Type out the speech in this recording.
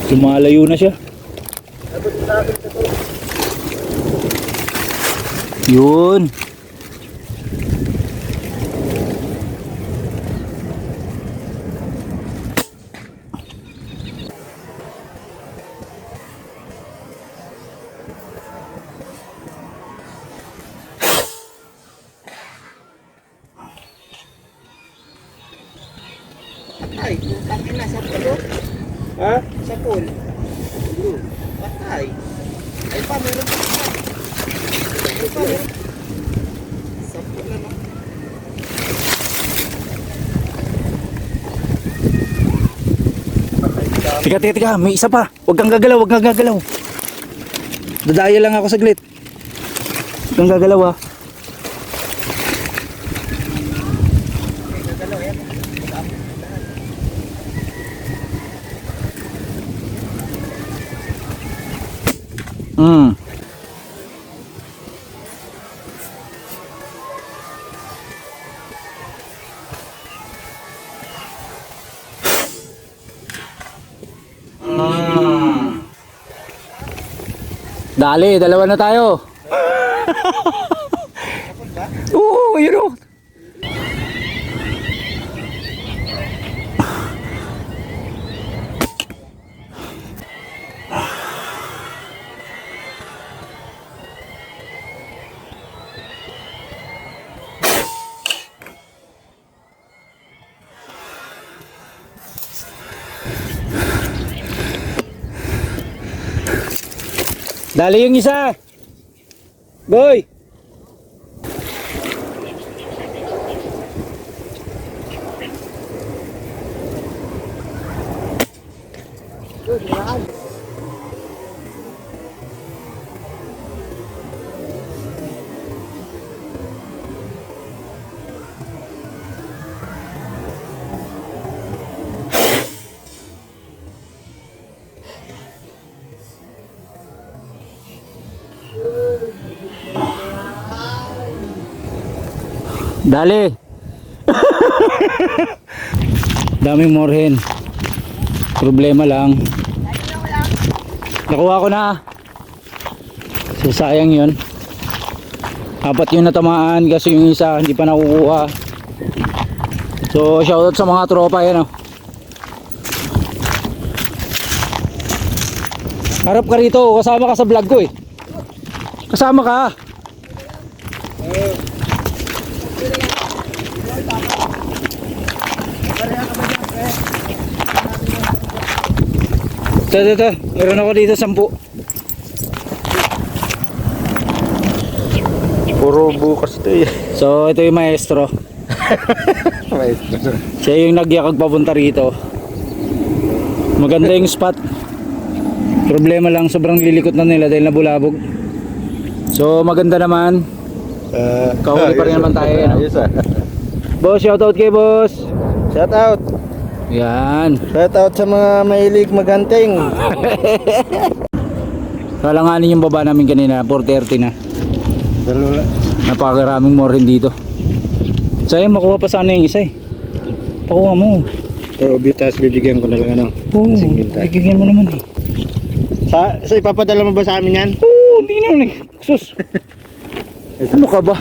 Lumalayo na siya. Yun. Ay, putang ina sa pulo. Ha? Sa pool. Patay. Ay pa, meron pa. Ay pa, meron. Sa pool na no. Teka, may isa pa. Huwag kang gagalaw, huwag kang gagalaw. Dadaya lang ako saglit. Huwag kang gagalaw ha. Dali, dalawa na tayo. Oo, yun o. Dali yung isa. Boy. Dali. Daming morhen. Problema lang. Nakuha ko na. So sayang yun. Apat yung natamaan kasi yung isa hindi pa nakukuha. So shoutout sa mga tropa yan oh. Harap ka rito, kasama ka sa vlog ko eh. Kasama ka. Ito, meron ako dito 10. Puro bukas ito eh. So ito yung maestro. Maestro. Siya yung nagyakag papunta rito. Maganda yung spot. Problema lang, sobrang lilikot na nila dahil nabulabog. So maganda naman. Kahuli pa rin naman tayo no? Boss, shoutout kay boss. Shout out. Yan. Shout out sa mga mahilig maghunting. Kalanganin yung baba namin kanina, 4:30 na. Dalawa. Napakaraming more rin dito. Sayang makuha pa sana yung isa eh. Pakuha mo. Pero bitas bibigyan ko na lang ano. Oo, bigyan mo naman eh. Sa ipapadala mo ba sa amin yan? Oo, hindi naman eh. Sus. Ano ka ba?